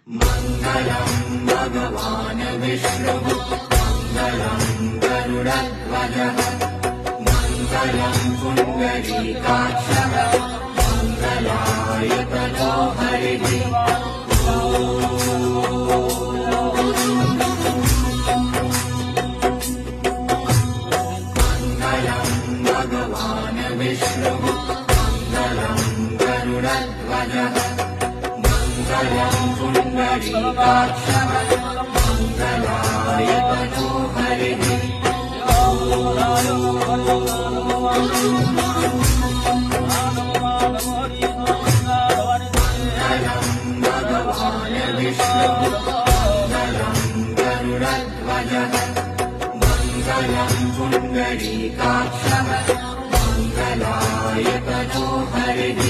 मङ्गलं भगवान् विष्णुः मङ्गलं गरुडध्वजः मङ्गलं पुण्डरीकाक्षः मङ्गलाय ततो हरिः मङ्गलं भगवान् विष्णुः मङ्गलं गरुडध्वजः मङ्गलं पुण्डरीकाक्षः मङ्गलाय ततो हरिः मङ्गलं भगवान् विष्णुः मङ्गलं गरुडध्वजः मङ्गलं पुण्डरीकाक्षः मङ्गलाय ततो हरिः।